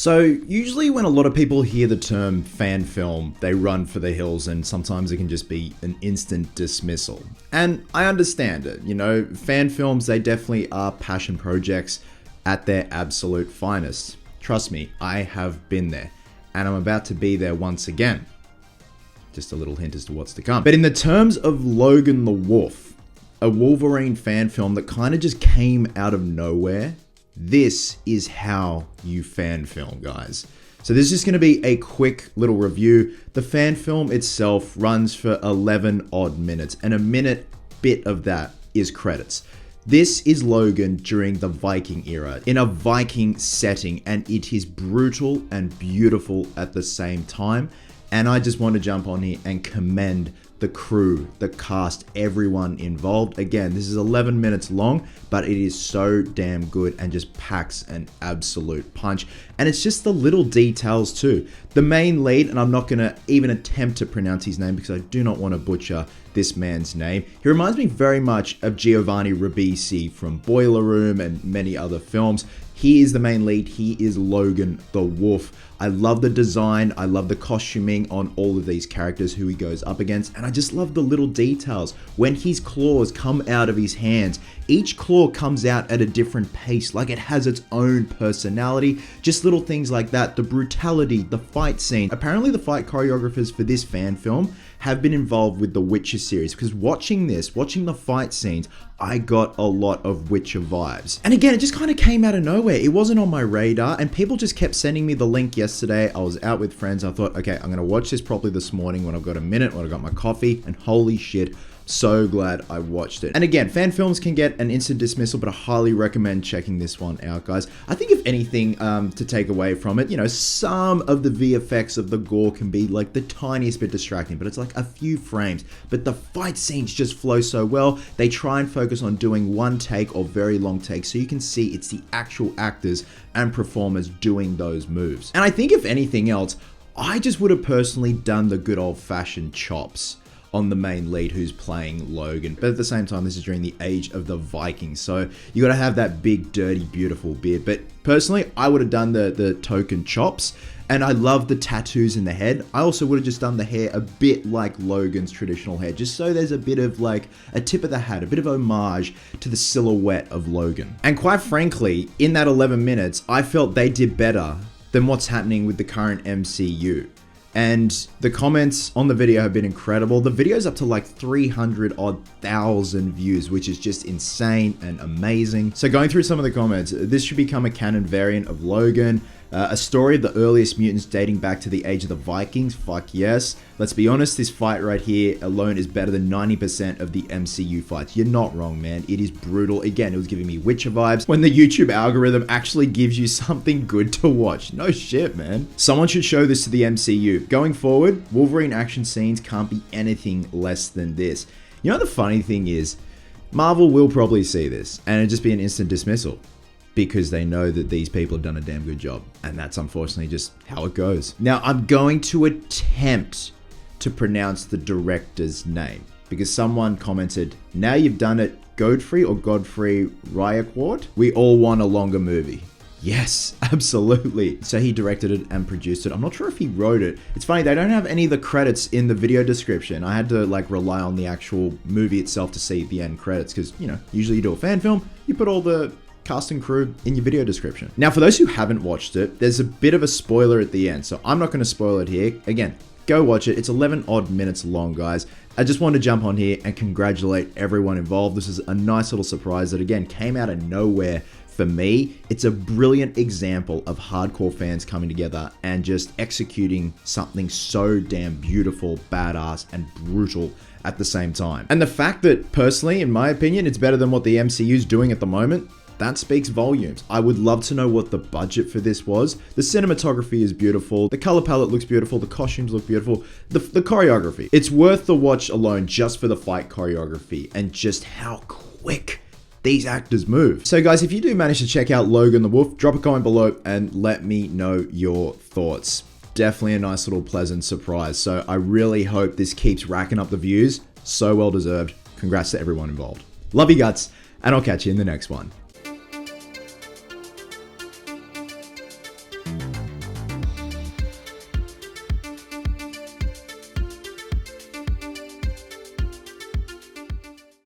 So usually when a lot of people hear the term fan film, they run for the hills, and sometimes it can just be an instant dismissal. And I understand it, fan films, they definitely are passion projects at their absolute finest. Trust me, I have been there, and I'm about to be there once again. Just a little hint as to what's to come. But in the terms of Logan the Wolf, a Wolverine fan film that kind of just came out of nowhere, this is how you fan film, guys. So this is just going to be a quick little review. The fan film itself runs for 11 odd minutes, and a minute bit of that is credits. This is Logan during the Viking era, in a Viking setting, and it is brutal and beautiful at the same time. And I just want to jump on here and commend the crew, the cast, everyone involved. Again, this is 11 minutes long, but it is so damn good and just packs an absolute punch. And it's just the little details too. The main lead, and I'm not gonna even attempt to pronounce his name because I do not want to butcher this man's name. He reminds me very much of Giovanni Ribisi from Boiler Room and many other films. He is the main lead. He is Logan the Wolf. I love the design. I love the costuming on all of these characters who he goes up against. And I just love the little details. When his claws come out of his hands, each claw comes out at a different pace, like it has its own personality. Just little things like that. The brutality, the fight scene. Apparently the fight choreographers for this fan film have been involved with the Witcher series, because watching the fight scenes, I got a lot of Witcher vibes. And again, it just kind of came out of nowhere. It wasn't on my radar, and people just kept sending me the link yesterday. I was out with friends. I thought, okay, I'm gonna watch this properly this morning when I've got a minute, when I've got my coffee, and holy shit, so glad I watched it. And again, fan films can get an instant dismissal, but I highly recommend checking this one out, guys. I think if anything to take away from it, some of the VFX of the gore can be like the tiniest bit distracting, but it's like a few frames. But the fight scenes just flow so well. They try and focus on doing one take or very long takes, so you can see it's the actual actors and performers doing those moves. And I think if anything else, I just would have personally done the good old-fashioned chops on the main lead who's playing Logan. But at the same time, this is during the age of the Vikings, so you gotta have that big, dirty, beautiful beard. But personally, I would have done the token chops, and I love the tattoos in the head. I also would have just done the hair a bit like Logan's traditional hair, just so there's a bit of like a tip of the hat, a bit of homage to the silhouette of Logan. And quite frankly, in that 11 minutes, I felt they did better than what's happening with the current MCU. And the comments on the video have been incredible. The video's up to like 300,000 views, which is just insane and amazing. So going through some of the comments, this should become a canon variant of Logan. A story of the earliest mutants dating back to the age of the Vikings. Fuck yes. Let's be honest, this fight right here alone is better than 90% of the MCU fights. You're not wrong, man. It is brutal. Again, it was giving me Witcher vibes when the YouTube algorithm actually gives you something good to watch. No shit, man. Someone should show this to the MCU. Going forward, Wolverine action scenes can't be anything less than this. You know, the funny thing is, Marvel will probably see this and it'll just be an instant dismissal, because they know that these people have done a damn good job. And that's unfortunately just how it goes. Now, I'm going to attempt to pronounce the director's name, because someone commented, now you've done it, Godfrey or Godfrey Ryakwart? We all want a longer movie. Yes, absolutely. So he directed it and produced it. I'm not sure if he wrote it. It's funny, they don't have any of the credits in the video description. I had to like rely on the actual movie itself to see the end credits, because, usually you do a fan film, you put all the cast and crew in your video description. Now, for those who haven't watched it, there's a bit of a spoiler at the end, so I'm not going to spoil it here. Again, go watch it. It's 11 odd minutes long, guys. I just want to jump on here and congratulate everyone involved. This is a nice little surprise that, again, came out of nowhere for me. It's a brilliant example of hardcore fans coming together and just executing something so damn beautiful, badass, and brutal at the same time. And the fact that, personally, in my opinion, it's better than what the MCU's doing at the moment, that speaks volumes. I would love to know what the budget for this was. The cinematography is beautiful. The color palette looks beautiful. The costumes look beautiful. The choreography. It's worth the watch alone just for the fight choreography and just how quick these actors move. So guys, if you do manage to check out Logan the Wolf, drop a comment below and let me know your thoughts. Definitely a nice little pleasant surprise. So I really hope this keeps racking up the views. So well deserved. Congrats to everyone involved. Love you guts, and I'll catch you in the next one.